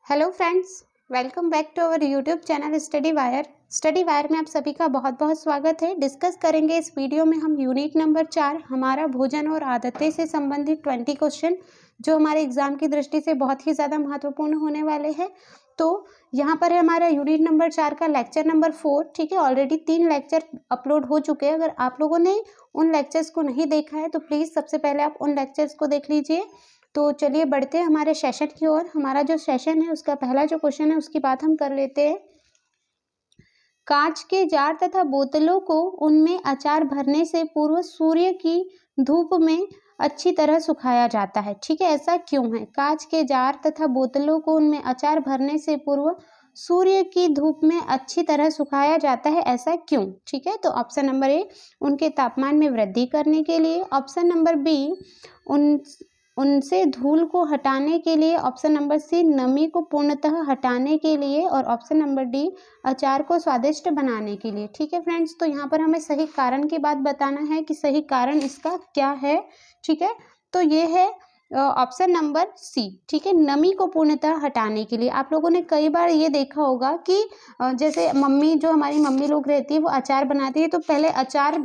Hello friends, welcome back to our YouTube channel Study Wire में आप सभी का बहुत बहुत स्वागत है। डिस्कस करेंगे इस वीडियो में हम यूनिट नंबर 4 हमारा भोजन और आदतें से संबंधित 20 क्वेश्चन जो हमारे एग्जाम की दृष्टि से बहुत ही ज़्यादा महत्वपूर्ण होने वाले हैं। तो यहाँ पर है हमारा यूनिट नंबर 4 का लेक्चर नंबर 4। ठीक है, ऑलरेडी 3 लेक्चर अपलोड हो चुके हैं। अगर आप लोगों ने उन लेक्चर्स को नहीं देखा है तो प्लीज़ सबसे पहले आप उन लेक्चर्स को देख लीजिए। तो चलिए बढ़ते हैं हमारे सेशन की ओर। हमारा जो सेशन है उसका पहला जो क्वेश्चन है उसकी बात हम कर लेते हैं। कांच के जार तथा बोतलों को उनमें अचार भरने से पूर्व सूर्य की धूप में अच्छी तरह सुखाया जाता है। ठीक है, ऐसा क्यों है? कांच के जार तथा बोतलों को उनमें अचार भरने से पूर्व सूर्य की धूप में अच्छी तरह सुखाया जाता है, ऐसा क्यों? ठीक है, तो ऑप्शन नंबर ए उनके तापमान में वृद्धि करने के लिए, ऑप्शन नंबर बी उनसे धूल को हटाने के लिए, ऑप्शन नंबर सी नमी को पूर्णतः हटाने के लिए और ऑप्शन नंबर डी अचार को स्वादिष्ट बनाने के लिए। ठीक है फ्रेंड्स, तो यहाँ पर हमें सही कारण की बात बताना है कि सही कारण इसका क्या है। ठीक है, तो ये है ऑप्शन नंबर सी। ठीक है, नमी को पूर्णतः हटाने के लिए। आप लोगों ने कई बार ये देखा होगा कि जैसे मम्मी जो हमारी मम्मी लोग रहती है वो अचार बनाती है तो पहले अचार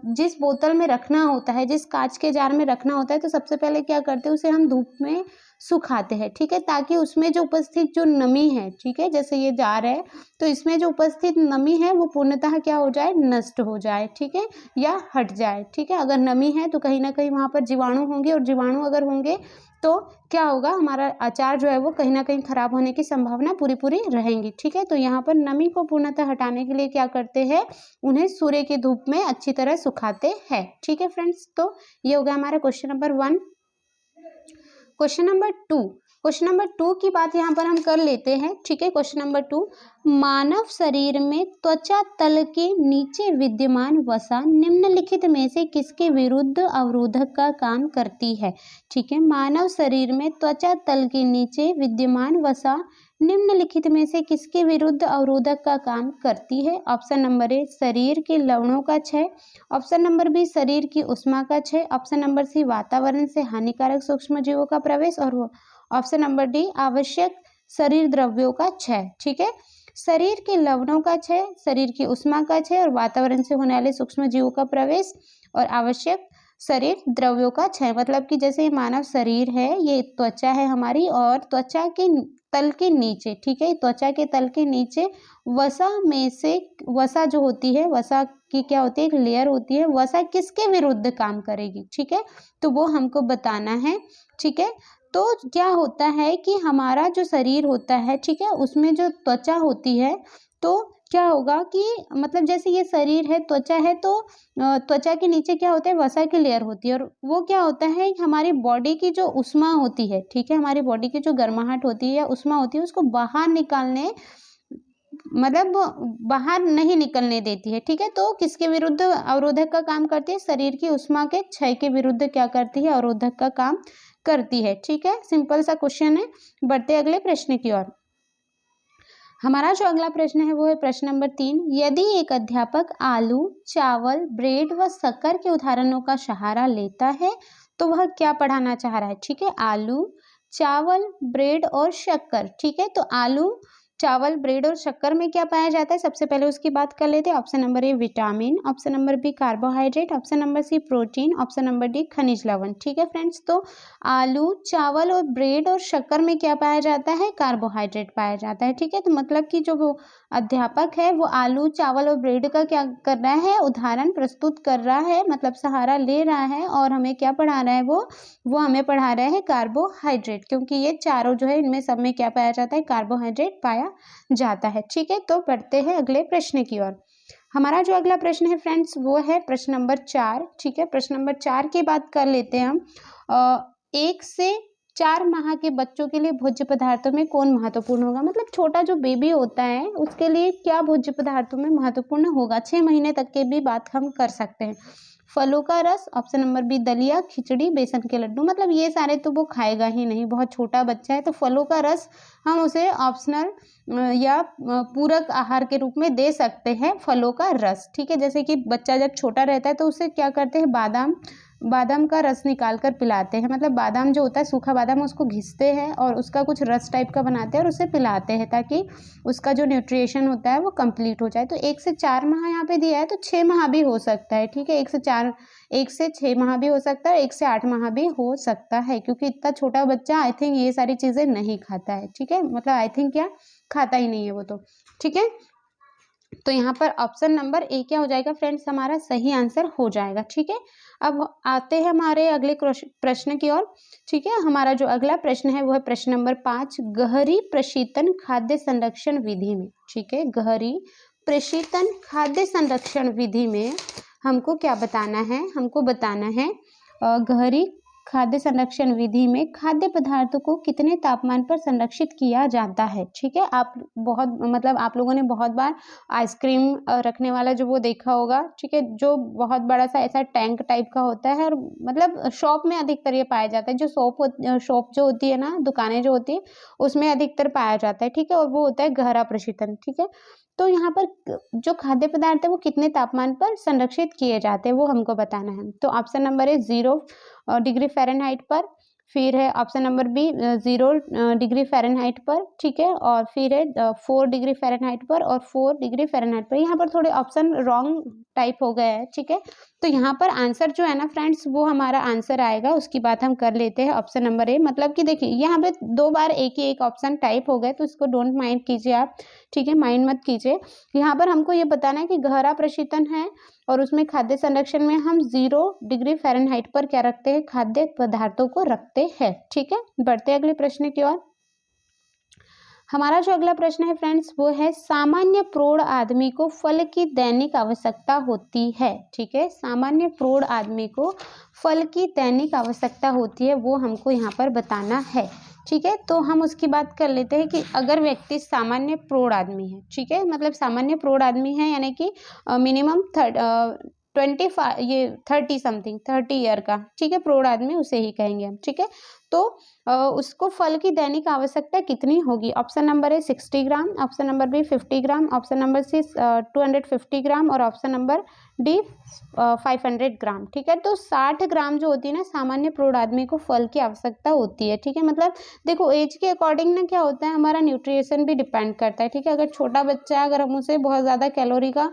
जिस बोतल में रखना होता है, जिस कांच के जार में रखना होता है, तो सबसे पहले क्या करते हैं उसे हम धूप में सुखाते हैं। ठीक है, ताकि उसमें जो उपस्थित जो नमी है, ठीक है, जैसे ये जार है तो इसमें जो उपस्थित नमी है वो पूर्णतः क्या हो जाए, नष्ट हो जाए। ठीक है, या हट जाए। ठीक है, अगर नमी है तो कहीं ना कहीं वहां पर जीवाणु होंगे और जीवाणु अगर होंगे तो क्या होगा, हमारा अचार जो है वो कहीं ना कहीं खराब होने की संभावना पूरी पूरी रहेंगी। ठीक है, तो यहाँ पर नमी को पूर्णतः हटाने के लिए क्या करते हैं, उन्हें सूर्य की धूप में अच्छी तरह सुखाते हैं। ठीक है फ्रेंड्स, तो ये हो गया हमारा question number 1। Question number two की बात यहाँ पर हम कर लेते हैं। ठीक है, क्वेश्चन नंबर 2, मानव शरीर में त्वचा तल के नीचे विद्यमान वसा निम्नलिखित में से किसके विरुद्ध अवरोधक का काम करती है? ठीक है, मानव शरीर में त्वचा तल के नीचे विद्यमान वसा निम्नलिखित में से किसके विरुद्ध अवरोधक का काम करती है? ऑप्शन नंबर ए शरीर के लवणों का क्षय, ऑप्शन नंबर बी शरीर की उष्मा का क्षय, ऑप्शन नंबर सी वातावरण से हानिकारक सूक्ष्म जीवों का प्रवेश और ऑप्शन नंबर डी आवश्यक शरीर द्रव्यों का क्षय। ठीक है, शरीर के लवणों का क्षय, शरीर की उष्मा का क्षय और वातावरण से होने वाले सूक्ष्म जीवों का प्रवेश और आवश्यक शरीर द्रव्यों का क्षय। मतलब कि जैसे मानव शरीर है, ये त्वचा है हमारी और त्वचा के तल के नीचे, ठीक है, त्वचा के तल के नीचे वसा में से, वसा जो होती है, वसा की क्या होती है, एक लेयर होती है, वसा किसके विरुद्ध काम करेगी? ठीक है, तो वो हमको बताना है। ठीक है, तो क्या होता है कि हमारा जो शरीर होता है, ठीक है, उसमें जो त्वचा होती है तो क्या होगा कि मतलब जैसे ये शरीर है, त्वचा है, तो त्वचा के नीचे क्या होता है, वसा की लेयर होती है और वो क्या होता है हमारी बॉडी की जो उष्मा होती है, ठीक है, हमारी बॉडी की जो गर्माहट होती है या उष्मा होती है उसको बाहर निकालने, मतलब बाहर नहीं निकलने देती है। ठीक है, तो किसके विरुद्ध अवरोधक का काम करती है? शरीर की उष्मा के क्षय के विरुद्ध क्या करती है, अवरोधक का काम करती है। ठीक है, सिंपल सा क्वेश्चन है। बढ़ते अगले प्रश्न की ओर। हमारा जो अगला प्रश्न है वो है प्रश्न नंबर 3। यदि एक अध्यापक आलू, चावल, ब्रेड व शक्कर के उदाहरणों का सहारा लेता है तो वह क्या पढ़ाना चाह रहा है? ठीक है, आलू, चावल, ब्रेड और शक्कर। ठीक है, तो आलू, चावल, ब्रेड और शक्कर में क्या पाया जाता है, सबसे पहले उसकी बात कर लेते हैं। Option number A vitamin, option number B carbohydrate, option number C protein, option number D खनिज लवण। ठीक है फ्रेंड्स, तो आलू, चावल और ब्रेड और शक्कर में क्या पाया जाता है, कार्बोहाइड्रेट पाया जाता है। ठीक है, तो मतलब कि जो वो अध्यापक है वो आलू, चावल और ब्रेड का क्या कर रहा है, उदाहरण प्रस्तुत कर रहा है, मतलब सहारा ले रहा है और हमें क्या पढ़ा रहा है, वो हमें पढ़ा रहा है कार्बोहाइड्रेट, क्योंकि ये चारों जो है इनमें सब में क्या पाया जाता है, कार्बोहाइड्रेट पाया जाता है। ठीक है, तो बढ़ते हैं अगले प्रश्न की ओर। हमारा जो अगला प्रश्न है फ्रेंड्स वो है प्रश्न नंबर 4। ठीक है, प्रश्न नंबर 4 की बात कर लेते हैं हम। 1 से 4 माह के बच्चों के लिए भोज्य पदार्थों में कौन महत्वपूर्ण होगा? मतलब छोटा जो बेबी होता है उसके लिए क्या भोज्य पदार्थों में महत्वपूर्ण होगा? 6 महीने तक के भी बात हम कर सकते हैं। फलों का रस, ऑप्शन नंबर बी दलिया, खिचड़ी, बेसन के लड्डू। मतलब ये सारे तो वो खाएगा ही नहीं, बहुत छोटा बच्चा है, तो फलों का रस हम उसे ऑप्शनल या पूरक आहार के रूप में दे सकते हैं, फलों का रस। ठीक है, जैसे कि बच्चा जब छोटा रहता है तो उसे क्या करते हैं, बादाम बादाम का रस निकाल कर पिलाते हैं, मतलब बादाम जो होता है सूखा बादाम उसको घिसते हैं और उसका कुछ रस टाइप का बनाते हैं और उसे पिलाते हैं ताकि उसका जो न्यूट्रिशन होता है वो कंप्लीट हो जाए। तो 1 से 4 माह यहाँ पे दिया है, तो 6 माह भी हो सकता है, ठीक है। 1 से 6 माह भी हो सकता है, 1 से 8 माह भी हो सकता है, क्योंकि इतना छोटा बच्चा आई थिंक ये सारी चीज़ें नहीं खाता है, ठीक है। मतलब आई थिंक क्या खाता ही नहीं है वो तो, ठीक है। तो यहाँ पर ऑप्शन नंबर ए क्या हो जाएगा फ्रेंड्स, हमारा सही आंसर हो जाएगा, ठीक है। अब आते हैं हमारे अगले प्रश्न की ओर, ठीक है। हमारा जो अगला प्रश्न है वो है प्रश्न नंबर 5, गहरी प्रशीतन खाद्य संरक्षण विधि में, ठीक है। गहरी प्रशीतन खाद्य संरक्षण विधि में हमको क्या बताना है, हमको बताना है गहरी खाद्य संरक्षण विधि में खाद्य पदार्थों को कितने तापमान पर संरक्षित किया जाता है, ठीक है। आप बहुत मतलब आप लोगों ने बहुत बार आइसक्रीम रखने वाला जो वो देखा होगा, ठीक है, जो बहुत बड़ा सा ऐसा टैंक टाइप का होता है और मतलब शॉप में अधिकतर ये पाया जाता है, जो शॉप जो होती है ना, दुकानें जो होती है उसमें अधिकतर पाया जाता है, ठीक है। और वो होता है गहरा प्रशीतन, ठीक है। तो यहाँ पर जो खाद्य पदार्थ है वो कितने तापमान पर संरक्षित किए जाते हैं वो हमको बताना है। तो ऑप्शन नंबर है 0 डिग्री फ़ारेनहाइट पर, फिर है option number B 0 degree Fahrenheit पर, ठीक है। और फिर है 4 डिग्री फ़ारेनहाइट पर और 4 डिग्री फ़ारेनहाइट पर। यहाँ पर थोड़े ऑप्शन रॉन्ग टाइप हो गए हैं, ठीक है। तो यहाँ पर आंसर जो है ना फ्रेंड्स, वो हमारा आंसर आएगा, उसकी बात हम कर लेते हैं ऑप्शन नंबर ए। मतलब कि देखिए यहाँ पे 2 बार एक ही एक ऑप्शन टाइप हो गए, तो इसको डोंट माइंड कीजिए आप, ठीक है, माइंड मत कीजिए। यहाँ पर हमको ये बताना है कि गहरा प्रशीतन है और उसमें खाद्य संरक्षण में हम 0 डिग्री फ़ारेनहाइट पर क्या रखते हैं, खाद्य पदार्थों को रखते हैं, ठीक है। बढ़ते अगले प्रश्न की ओर। हमारा जो अगला प्रश्न है फ्रेंड्स वो है, सामान्य प्रौढ़ आदमी को फल की दैनिक आवश्यकता होती है, ठीक है। सामान्य प्रौढ़ आदमी को फल की दैनिक आवश्यकता होती है, वो हमको यहाँ पर बताना है, ठीक है। तो हम उसकी बात कर लेते हैं कि अगर व्यक्ति सामान्य प्रौढ़ आदमी है, ठीक है, मतलब सामान्य प्रौढ़ आदमी है यानी कि मिनिमम 30 समथिंग 30 ईयर का, ठीक है, प्रौढ़ आदमी उसे ही कहेंगे हम, ठीक है। तो उसको फल की दैनिक आवश्यकता कितनी होगी। Option number A 60 gram, option number B 50 gram, option number C 250 gram और ऑप्शन नंबर डी 500 ग्राम, ठीक है। तो 60 ग्राम जो होती है ना सामान्य प्रौढ़ आदमी को फल की आवश्यकता होती है, ठीक है। मतलब देखो एज के अकॉर्डिंग ना क्या होता है, हमारा न्यूट्रिशन भी डिपेंड करता है, ठीक है। अगर छोटा बच्चा है, अगर हम उसे बहुत ज़्यादा कैलोरी का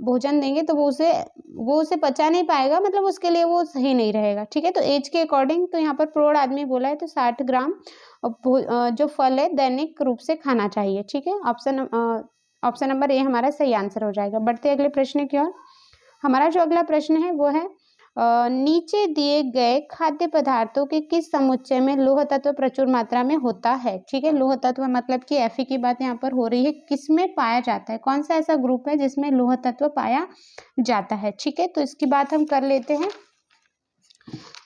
भोजन देंगे तो वो उसे पचा नहीं पाएगा, मतलब उसके लिए वो सही नहीं रहेगा, ठीक है। तो एज के अकॉर्डिंग, तो यहाँ पर प्रौढ़ आदमी बोला है तो 60 ग्राम जो फल है दैनिक रूप से खाना चाहिए, ठीक है। ऑप्शन नंबर ए हमारा सही आंसर हो जाएगा। बढ़ते अगले प्रश्न की ओर। हमारा जो अगला प्रश्न है वो है, नीचे दिए गए खाद्य पदार्थों के किस समुच्चय में लौह तत्व प्रचुर मात्रा में होता है, ठीक है। लौह तत्व मतलब कि Fe की बात यहाँ पर हो रही है, किसमें पाया जाता है, कौन सा ऐसा ग्रुप है जिसमें लौह तत्व पाया जाता है, ठीक है। तो इसकी बात हम कर लेते हैं।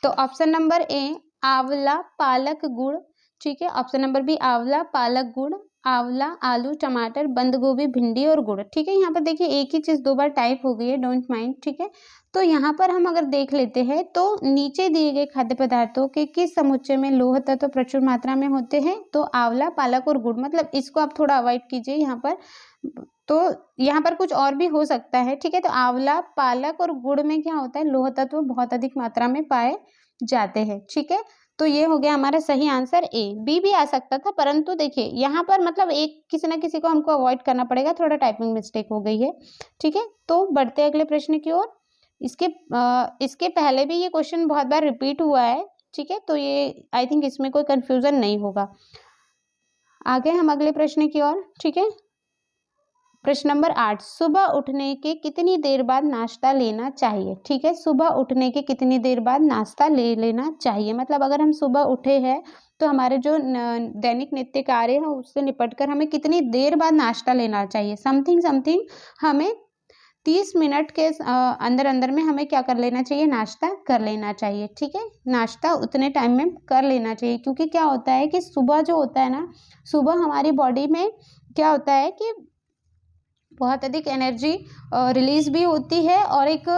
तो ऑप्शन नंबर ए आंवला पालक गुड़, ठीक है। ऑप्शन नंबर बी आंवला पालक गुड़, आंवला आलू टमाटर बंद गोभी भिंडी और गुड़, ठीक है। यहाँ पर देखिए एक ही चीज़ 2 बार टाइप हो गई है, डोंट माइंड, ठीक है। तो यहाँ पर हम अगर देख लेते हैं तो नीचे दिए गए खाद्य पदार्थों के किस समुच्चय में लौह तत्व प्रचुर मात्रा में होते हैं, तो आंवला पालक और गुड़, मतलब इसको आप थोड़ा अवॉइड कीजिए यहाँ पर। तो यहाँ पर कुछ और भी हो सकता है, ठीक है। तो आंवला पालक और गुड़ में क्या होता है, लौह तत्व बहुत अधिक मात्रा में पाए जाते हैं, ठीक है। तो ये हो गया हमारा सही आंसर ए। बी भी आ सकता था, परंतु देखिए यहाँ पर मतलब एक किसी ना किसी को हमको अवॉइड करना पड़ेगा, थोड़ा टाइपिंग मिस्टेक हो गई है, ठीक है। तो बढ़ते अगले प्रश्न की ओर। इसके पहले भी ये क्वेश्चन बहुत बार रिपीट हुआ है, ठीक है। तो ये आई थिंक इसमें कोई कंफ्यूजन नहीं होगा। आगे हम अगले प्रश्न की ओर, ठीक है। प्रश्न नंबर 8, सुबह उठने के कितनी देर बाद नाश्ता लेना चाहिए, ठीक है। सुबह उठने के कितनी देर बाद नाश्ता ले लेना चाहिए, मतलब अगर हम सुबह उठे हैं तो हमारे जो दैनिक नित्य कार्य है उससे निपट कर हमें कितनी देर बाद नाश्ता लेना चाहिए। समथिंग हमें 30 मिनट के अंदर अंदर में हमें क्या कर लेना चाहिए, नाश्ता कर लेना चाहिए, ठीक है। नाश्ता उतने टाइम में कर लेना चाहिए, क्योंकि क्या होता है कि सुबह जो होता है ना, सुबह हमारी बॉडी में क्या होता है कि बहुत अधिक एनर्जी रिलीज भी होती है और एक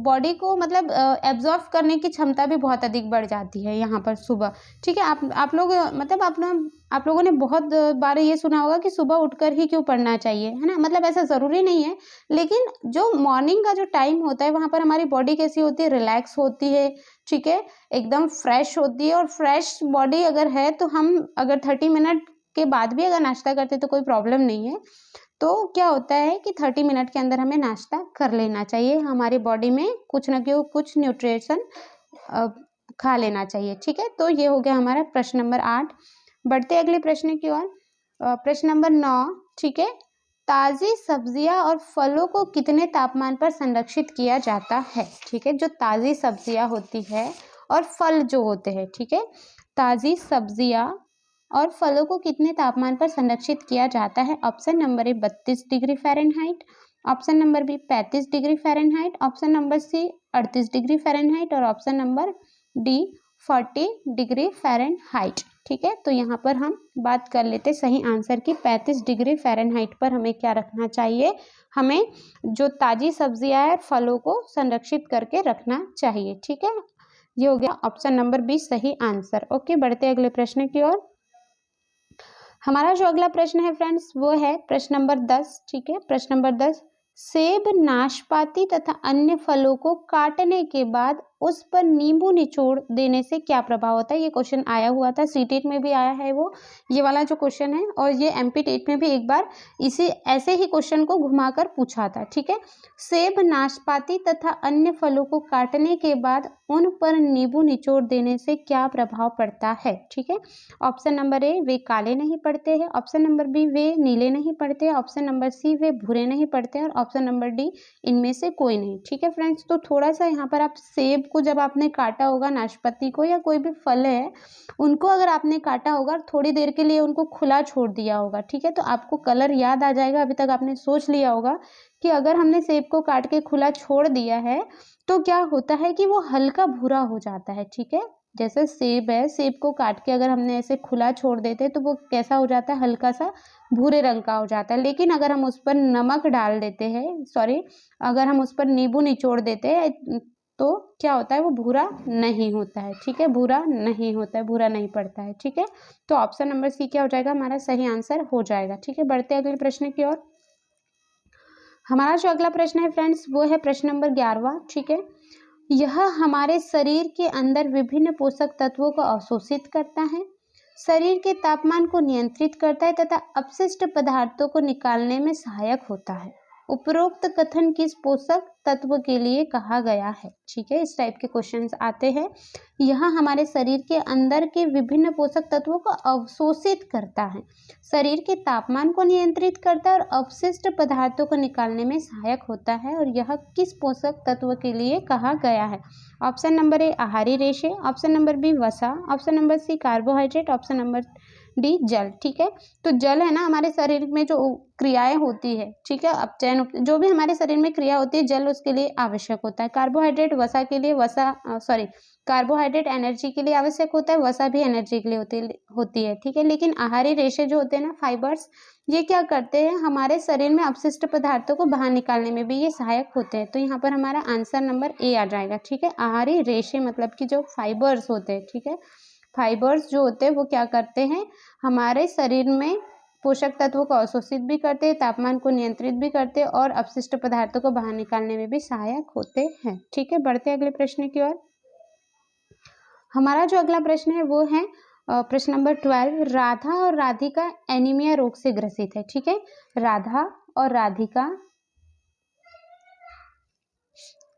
बॉडी को मतलब एब्जॉर्ब करने की क्षमता भी बहुत अधिक बढ़ जाती है यहाँ पर सुबह। ठीक है, आप लोग मतलब आप लोगों ने बहुत बार ये सुना होगा कि सुबह उठकर ही क्यों पढ़ना चाहिए, है ना। मतलब ऐसा ज़रूरी नहीं है, लेकिन जो मॉर्निंग का जो टाइम होता है वहाँ पर हमारी बॉडी कैसी होती है, रिलैक्स होती है। ठीक है, एकदम फ्रेश होती है, और फ्रेश बॉडी अगर है तो हम अगर 30 मिनट के बाद भी अगर नाश्ता करते तो कोई प्रॉब्लम नहीं है। तो क्या होता है कि 30 मिनट के अंदर हमें नाश्ता कर लेना चाहिए, हमारी बॉडी में कुछ न कुछ न्यूट्रिशन खा लेना चाहिए। ठीक है, तो ये हो गया हमारा प्रश्न नंबर 8। बढ़ते अगले प्रश्न की ओर। प्रश्न नंबर 9। ठीक है, ताज़ी सब्जियां और फलों को कितने तापमान पर संरक्षित किया जाता है। ठीक है, जो ताज़ी सब्जियां होती है और फल जो होते हैं, ठीक है, ताज़ी सब्जियां और फलों को कितने तापमान पर संरक्षित किया जाता है। Option number A 32 degree Fahrenheit, option number B 35 degree Fahrenheit, option number C 38 degree Fahrenheit और option number D 40 degree Fahrenheit. ठीक है, तो यहाँ पर हम बात कर लेते सही आंसर की। 35 डिग्री फ़ारेनहाइट पर हमें क्या रखना चाहिए, हमें जो ताज़ी सब्जियां और फलों को संरक्षित करके रखना चाहिए। ठीक है, ये हो गया ऑप्शन नंबर बी सही आंसर। ओके, बढ़ते अगले प्रश्न की ओर। हमारा जो अगला प्रश्न है फ्रेंड्स वो है प्रश्न नंबर 10। ठीक है, प्रश्न नंबर 10। सेब, नाशपाती तथा अन्य फलों को काटने के बाद उस पर नींबू निचोड़ देने से क्या प्रभाव होता है। ये क्वेश्चन आया हुआ था, सीटेट में भी आया है वो ये वाला जो क्वेश्चन है, और ये एमपी टेट में भी एक बार इसी ऐसे ही क्वेश्चन को घुमाकर पूछा था। ठीक है, सेब, नाशपाती तथा अन्य फलों को काटने के बाद उन पर नींबू निचोड़ देने से क्या प्रभाव पड़ता है। ठीक है, ऑप्शन नंबर ए वे काले नहीं पड़ते हैं, ऑप्शन नंबर बी वे नीले नहीं पड़ते, ऑप्शन नंबर सी वे भूरे नहीं पड़ते और ऑप्शन नंबर डी इनमें से कोई नहीं। ठीक है फ्रेंड्स, तो थोड़ा सा यहाँ पर आप सेब को जब आपने काटा होगा, नाशपाती को या कोई भी फल है उनको अगर आपने काटा होगा, थोड़ी देर के लिए उनको खुला छोड़ दिया होगा, ठीक है, तो आपको कलर याद आ जाएगा। अभी तक आपने सोच लिया होगा कि अगर हमने सेब को काट के खुला छोड़ दिया है तो क्या होता है कि वो हल्का भूरा हो जाता है। ठीक है, जैसे सेब है, सेब को काट के अगर हमने ऐसे खुला छोड़ देते तो वो कैसा हो जाता है, हल्का सा भूरे रंग का हो जाता है। लेकिन अगर हम उस पर नमक डाल देते हैं, सॉरी, अगर हम उस पर नींबू निचोड़ देते हैं तो क्या होता है, वो भूरा नहीं होता है। ठीक है, भूरा नहीं होता है, भूरा नहीं पड़ता है। ठीक है, तो ऑप्शन नंबर सी क्या हो जाएगा, हमारा सही आंसर हो जाएगा। ठीक है, बढ़ते अगले प्रश्न की ओर। हमारा जो अगला प्रश्न है फ्रेंड्स वो है प्रश्न नंबर 11। ठीक है, यह हमारे शरीर के अंदर विभिन्न पोषक तत्वों को अवशोषित करता है, शरीर के तापमान को नियंत्रित करता है तथा अपशिष्ट पदार्थों को निकालने में सहायक होता है। उपरोक्त कथन किस पोषक तत्व के लिए कहा गया है। ठीक है, इस टाइप के क्वेश्चंस आते हैं। यह हमारे शरीर के अंदर के विभिन्न पोषक तत्वों को अवशोषित करता है, शरीर के तापमान को नियंत्रित करता है और अपशिष्ट पदार्थों को निकालने में सहायक होता है, और यह किस पोषक तत्व के लिए कहा गया है। ऑप्शन नंबर ए आहारी रेशे, ऑप्शन नंबर बी वसा, option number C carbohydrate, option number D जल। ठीक है, तो जल है ना, हमारे शरीर में जो क्रियाएं होती है, ठीक है, अपचयन जो भी हमारे शरीर में क्रिया होती है, जल उसके लिए आवश्यक होता है। कार्बोहाइड्रेट वसा के लिए, कार्बोहाइड्रेट एनर्जी के लिए आवश्यक होता है, वसा भी एनर्जी के लिए होती है। ठीक है, लेकिन आहारी रेशे जो होते हैं ना, फाइबर्स, ये क्या करते हैं, हमारे शरीर में अपशिष्ट पदार्थों को बाहर निकालने में भी ये सहायक होते हैं। तो यहाँ पर हमारा आंसर नंबर ए आ जाएगा। ठीक है, आहारी रेशे मतलब कि जो फाइबर्स होते हैं, ठीक है, फाइबर्स जो होते हैं वो क्या करते हैं, हमारे शरीर में पोषक तत्वों को अवशोषित भी करते हैं, तापमान को नियंत्रित भी करते हैं और अपशिष्ट पदार्थों को बाहर निकालने में भी सहायक होते हैं। ठीक है, बढ़ते अगले प्रश्न की ओर। हमारा जो अगला प्रश्न है वो है प्रश्न नंबर 12। राधा और राधिका एनीमिया रोग से ग्रसित है। ठीक है, राधा और राधिका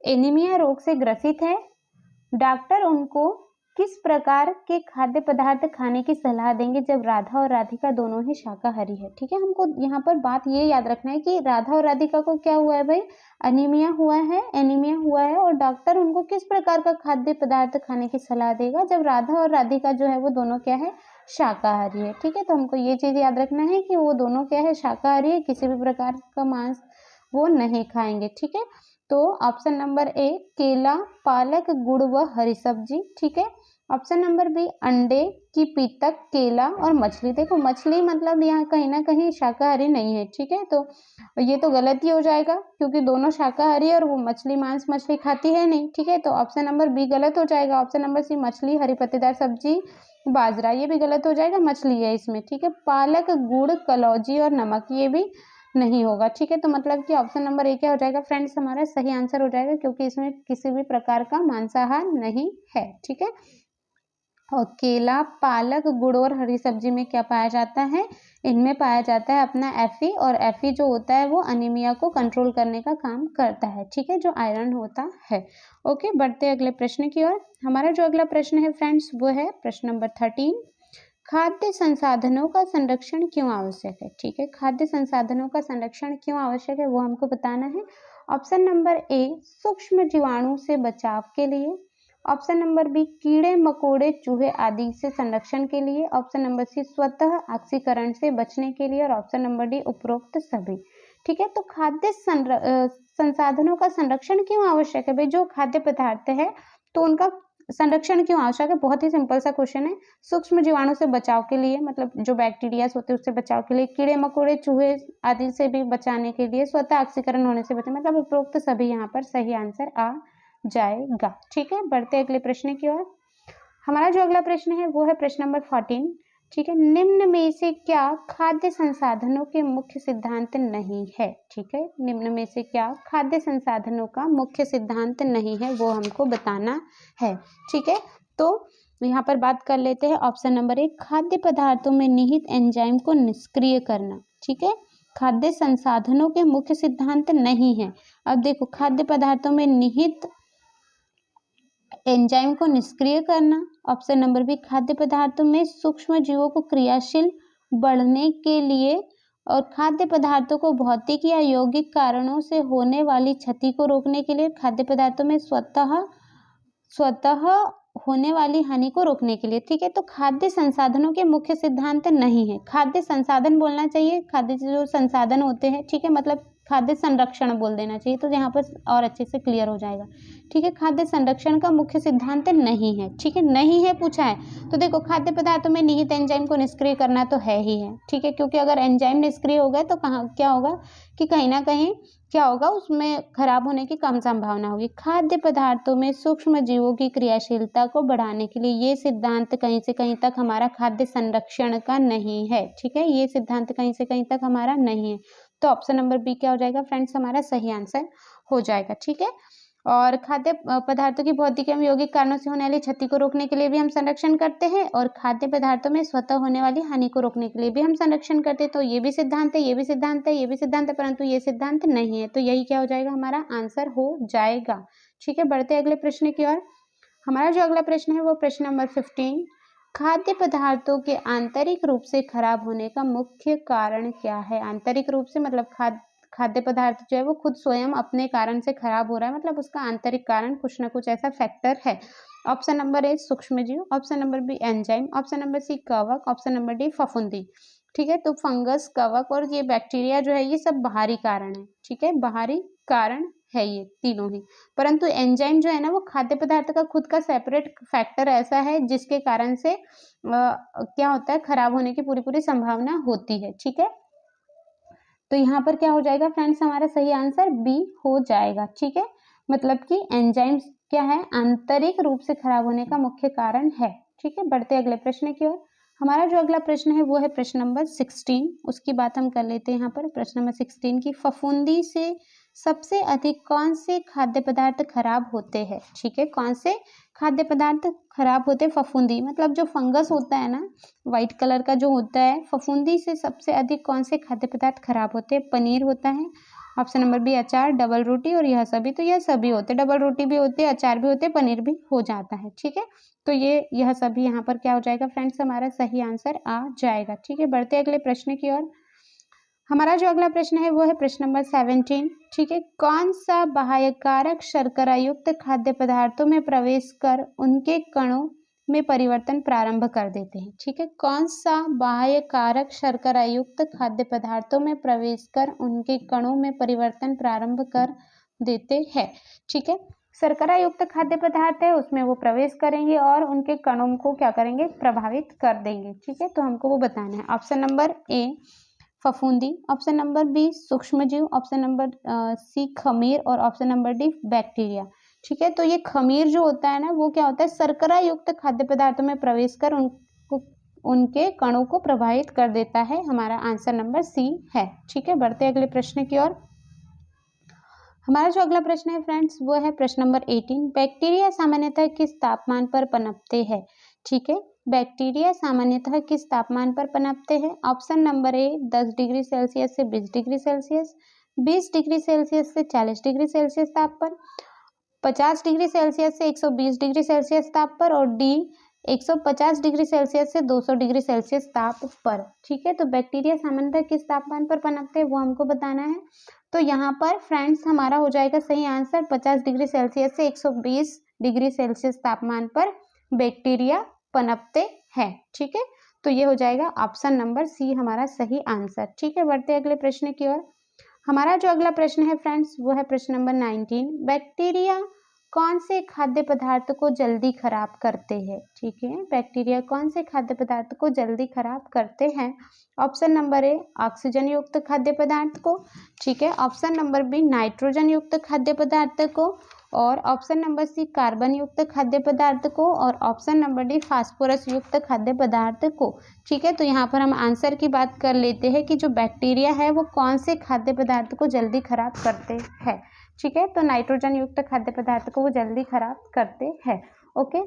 एनीमिया रोग से ग्रसित है। डॉक्टर उनको किस प्रकार के खाद्य पदार्थ खाने की सलाह देंगे जब राधा और राधिका दोनों ही शाकाहारी है। ठीक है, हमको यहाँ पर बात ये याद रखना है कि राधा और राधिका को क्या हुआ है भाई, एनीमिया हुआ है, और डॉक्टर उनको किस प्रकार का खाद्य पदार्थ खाने की सलाह देगा जब राधा और राधिका जो है वो दोनों क्या है, शाकाहारी है। ठीक है, तो हमको ये चीज़ याद रखना है कि वो दोनों क्या है, शाकाहारी है, किसी भी प्रकार का मांस वो नहीं खाएंगे। ठीक है, तो ऑप्शन नंबर ए केला, पालक, गुड़ व हरी सब्जी। ठीक है, ऑप्शन नंबर बी अंडे की पीतक, केला और मछली। देखो मछली मतलब यहाँ कहीं ना कहीं शाकाहारी नहीं है, ठीक है, तो ये तो गलत ही हो जाएगा क्योंकि दोनों शाकाहारी और वो मछली मांस मछली खाती है नहीं, ठीक है, तो ऑप्शन नंबर बी गलत हो जाएगा। ऑप्शन नंबर सी मछली, हरी पत्तेदार सब्जी, बाजरा, ये भी गलत हो जाएगा, मछली है इसमें, ठीक है। पालक, गुड़, कलौजी और नमक, ये भी नहीं होगा, ठीक है, तो मतलब कि ऑप्शन नंबर ए क्या हो जाएगा फ्रेंड्स, हमारा सही आंसर हो जाएगा क्योंकि इसमें किसी भी प्रकार का मांसाहार नहीं है, ठीक है। और केला, पालक, गुड़ और हरी सब्जी में क्या पाया जाता है, इनमें पाया जाता है अपना एफी, और एफी जो होता है वो अनीमिया को कंट्रोल करने का काम करता है, ठीक है, जो आयरन होता है। ओके, बढ़ते हैं अगले प्रश्न की ओर। हमारा जो अगला प्रश्न है फ्रेंड्स वो है प्रश्न नंबर 13, खाद्य संसाधनों का संरक्षण क्यों आवश्यक है, ठीक है, खाद्य संसाधनों का संरक्षण क्यों आवश्यक है वो हमको बताना है। ऑप्शन नंबर ए सूक्ष्म जीवाणु से बचाव के लिए, ऑप्शन नंबर बी कीड़े मकोड़े चूहे आदि से संरक्षण के लिए, ऑप्शन नंबर सी स्वतः ऑक्सीकरण से बचने के लिए और ऑप्शन नंबर डी उपरोक्त सभी, ठीक है। तो खाद्य संसाधनों का संरक्षण क्यों आवश्यक है भाई, जो खाद्य पदार्थ है तो उनका संरक्षण क्यों आवश्यक है, बहुत ही सिंपल सा क्वेश्चन है। सूक्ष्म जीवाणु से बचाव के लिए, मतलब जो बैक्टीरिया होते हैं उससे बचाव के लिए, कीड़े मकोड़े चूहे आदि से भी बचाने के लिए, स्वतः ऑक्सीकरण होने से बचने, मतलब उपरोक्त सभी यहाँ पर सही आंसर आ जाएगा, ठीक है। बढ़ते अगले प्रश्न की ओर। हमारा जो अगला प्रश्न है वो है प्रश्न नंबर 14, ठीक है, निम्न में से क्या खाद्य संसाधनों के मुख्य सिद्धांत नहीं है, ठीक है, निम्न में से क्या खाद्य संसाधनों का मुख्य सिद्धांत नहीं है वो हमको बताना है, ठीक है। तो यहाँ पर बात कर लेते हैं ऑप्शन नंबर 1, खाद्य पदार्थों में निहित एंजाइम को निष्क्रिय करना, ठीक है, खाद्य संसाधनों के मुख्य सिद्धांत नहीं है। अब देखो खाद्य पदार्थों में निहित एंजाइम को निष्क्रिय करना, ऑप्शन नंबर बी खाद्य पदार्थों में सूक्ष्म जीवों को क्रियाशील बढ़ने के लिए और खाद्य पदार्थों को भौतिक या यौगिक कारणों से होने वाली क्षति को रोकने के लिए, खाद्य पदार्थों में स्वतः होने वाली हानि को रोकने के लिए, ठीक है। तो खाद्य संसाधनों के मुख्य सिद्धांत नहीं है, खाद्य संसाधन बोलना चाहिए, खाद्य जो संसाधन होते हैं, ठीक है, मतलब खाद्य संरक्षण बोल देना चाहिए, तो यहाँ पर और अच्छे से क्लियर हो जाएगा, ठीक है। खाद्य संरक्षण का मुख्य सिद्धांत नहीं है, ठीक है, नहीं है पूछा है तो देखो खाद्य पदार्थों में निहित एंजाइम को निष्क्रिय करना तो है ही है, ठीक है, क्योंकि अगर एंजाइम निष्क्रिय हो गए तो कहाँ क्या होगा कि कहीं ना कहीं क्या होगा, उसमें खराब होने की कम संभावना होगी। खाद्य पदार्थों में सूक्ष्म जीवों की क्रियाशीलता को बढ़ाने के लिए ये सिद्धांत कहीं से कहीं तक हमारा खाद्य संरक्षण का नहीं है, ठीक है, ये सिद्धांत कहीं से कहीं तक हमारा नहीं है, तो ऑप्शन नंबर बी क्या हो जाएगा फ्रेंड्स, हमारा सही आंसर हो जाएगा, ठीक है। और खाद्य पदार्थों की भौतिक एवं यौगिक कारणों से होने वाली क्षति को रोकने के लिए भी हम संरक्षण करते हैं और खाद्य पदार्थों में स्वतः होने वाली हानि को रोकने के लिए भी हम संरक्षण करते हैं, तो ये भी सिद्धांत है, ये भी सिद्धांत है, ये भी सिद्धांत है, परंतु ये सिद्धांत नहीं है, तो यही क्या हो जाएगा, हमारा आंसर हो जाएगा, ठीक है। बढ़ते अगले प्रश्न की ओर। हमारा जो अगला प्रश्न है वो प्रश्न नंबर 15, खाद्य पदार्थों के आंतरिक रूप से खराब होने का मुख्य कारण क्या है। आंतरिक रूप से मतलब खाद्य पदार्थ जो है वो खुद स्वयं अपने कारण से खराब हो रहा है, मतलब उसका आंतरिक कारण कुछ ना कुछ ऐसा फैक्टर है। ऑप्शन नंबर ए सूक्ष्मजीव, option number B enzyme, option number C कवक, ऑप्शन नंबर डी फफूंदी, ठीक है। तो फंगस, कवक और ये बैक्टीरिया जो है ये सब बाहरी कारण है, ठीक है, बाहरी कारण है ये तीनों ही, परंतु एंजाइम जो है ना वो खाद्य पदार्थ का खुद का सेपरेट फैक्टर ऐसा है जिसके कारण से क्या होता है, खराब होने की पूरी संभावना होती है, ठीक है। तो यहाँ पर क्या हो जाएगा फ्रेंड्स, हमारा सही आंसर बी हो जाएगा, ठीक है, मतलब कि एंजाइम्स क्या है, आंतरिक रूप से खराब होने का मुख्य कारण है, ठीक है। बढ़ते अगले प्रश्न की ओर। हमारा जो अगला प्रश्न है वो है प्रश्न नंबर 16, उसकी बात हम कर लेते हैं यहाँ पर। प्रश्न नंबर 16 की फफूंदी से सबसे अधिक कौन से खाद्य पदार्थ खराब होते हैं, ठीक है, कौन से खाद्य पदार्थ खराब होते हैं, फफूंदी मतलब जो फंगस होता है ना व्हाइट कलर का जो होता है, फफूंदी से सबसे अधिक कौन से खाद्य पदार्थ खराब होते हैं, पनीर होता है, ऑप्शन नंबर बी अचार, डबल रोटी और यह सभी, तो यह सभी होते हैं, डबल रोटी भी होती है, अचार भी होते हैं, पनीर भी हो जाता है, ठीक है, तो यह सभी यहाँ पर क्या हो जाएगा फ्रेंड्स, हमारा सही आंसर आ जाएगा, ठीक है। बढ़ते अगले प्रश्न की ओर। हमारा जो अगला प्रश्न है वो है प्रश्न नंबर 17, ठीक है, कौन सा बाह्यकारक शर्करा युक्त खाद्य पदार्थों में प्रवेश कर उनके कणों में परिवर्तन प्रारंभ कर देते हैं, ठीक है, कौन सा बाह्यकारक शर्करा युक्त खाद्य पदार्थों में प्रवेश कर उनके कणों में परिवर्तन प्रारंभ कर देते हैं, ठीक है। शर्करा युक्त खाद्य पदार्थ है उसमें वो प्रवेश करेंगे और उनके कणों को क्या करेंगे, प्रभावित कर देंगे। ठीक है, तो हमको वो बताना है। ऑप्शन नंबर ए फफूंदी, ऑप्शन नंबर बी सूक्ष्मजीव, ऑप्शन नंबर सी खमीर और ऑप्शन नंबर डी बैक्टीरिया। ठीक है, तो ये खमीर जो होता है ना वो क्या होता है, शर्करा युक्त खाद्य पदार्थों में प्रवेश कर उनके कणों को प्रभावित कर देता है। हमारा आंसर नंबर सी है। ठीक है, बढ़ते अगले प्रश्न की ओर। हमारा जो अगला प्रश्न है फ्रेंड्स वो है प्रश्न नंबर 18। बैक्टीरिया सामान्यतः किस तापमान पर पनपते हैं? ठीक है, बैक्टीरिया सामान्यतः किस तापमान पर पनपते हैं? ऑप्शन नंबर ए 10 डिग्री सेल्सियस से 20 डिग्री सेल्सियस, 20 डिग्री सेल्सियस से 40 डिग्री सेल्सियस ताप पर, 50 डिग्री सेल्सियस से 120 डिग्री सेल्सियस ताप पर, और डी 150 डिग्री सेल्सियस से 200 डिग्री सेल्सियस ताप पर। ठीक है, तो बैक्टीरिया सामान्यतः किस तापमान पर पनपते हैं वो हमको बताना है। तो यहाँ पर फ्रेंड्स हमारा हो जाएगा सही आंसर 50 डिग्री सेल्सियस से 120 डिग्री सेल्सियस तापमान पर बैक्टीरिया पनपते हैं। ठीक है, तो ये हो जाएगा ऑप्शन नंबर सी हमारा सही आंसर। ठीक है, बढ़ते अगले प्रश्न की ओर। हमारा जो अगला प्रश्न है फ्रेंड्स वो है प्रश्न नंबर 19। बैक्टीरिया कौन से खाद्य पदार्थ को जल्दी खराब करते हैं? ठीक है, बैक्टीरिया कौन से खाद्य पदार्थ को जल्दी खराब करते हैं? ऑप्शन नंबर ए ऑक्सीजन युक्त खाद्य पदार्थ को, ठीक है, ऑप्शन नंबर बी नाइट्रोजन युक्त खाद्य पदार्थ को, और ऑप्शन नंबर सी कार्बन युक्त खाद्य पदार्थ को, और ऑप्शन नंबर डी फास्फोरस युक्त खाद्य पदार्थ को। ठीक है, तो यहाँ पर हम आंसर की बात कर लेते हैं कि जो बैक्टीरिया है वो कौन से खाद्य पदार्थ को जल्दी खराब करते हैं। ठीक है, तो नाइट्रोजन युक्त खाद्य पदार्थ को वो जल्दी खराब करते हैं। ओके,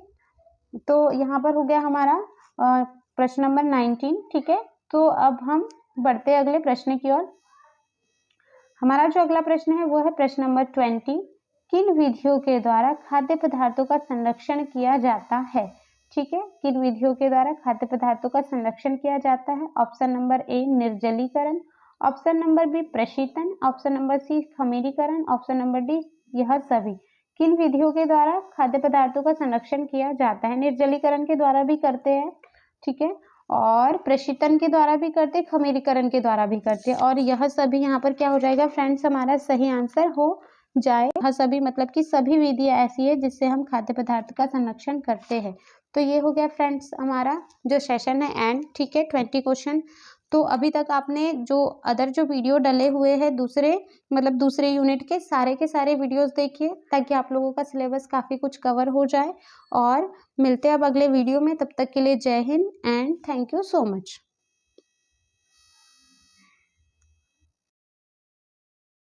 तो यहाँ पर हो गया हमारा प्रश्न नंबर 19। ठीक है, तो अब हम बढ़ते अगले प्रश्न की ओर। हमारा जो अगला प्रश्न है वो है प्रश्न नंबर 20। किन विधियों के द्वारा खाद्य पदार्थों का संरक्षण किया जाता है? ठीक है, किन विधियों के द्वारा खाद्य पदार्थों का संरक्षण किया जाता है? ऑप्शन नंबर ए निर्जलीकरण, ऑप्शन नंबर बी प्रशीतन, ऑप्शन नंबर सी खमीरीकरण, ऑप्शन नंबर डी यह सभी। किन विधियों के द्वारा खाद्य पदार्थों का संरक्षण किया जाता है? निर्जलीकरण के द्वारा भी करते हैं, ठीक है, और प्रशीतन के द्वारा भी करते हैं, खमीरीकरण के द्वारा भी करते हैं, और यह सभी यहाँ पर क्या हो जाएगा फ्रेंड्स हमारा सही आंसर हो जाए। यह सभी मतलब कि सभी विधियां ऐसी है जिससे हम खाद्य पदार्थ का संरक्षण करते हैं। तो ये हो गया फ्रेंड्स हमारा जो सेशन है एंड। ठीक है, 20 क्वेश्चन। तो अभी तक आपने जो अदर जो वीडियो डले हुए हैं दूसरे यूनिट के सारे वीडियोस देखिए ताकि आप लोगों का सिलेबस काफ़ी कुछ कवर हो जाए। और मिलते हैं अब अगले वीडियो में, तब तक के लिए जय Hind and thank you so much.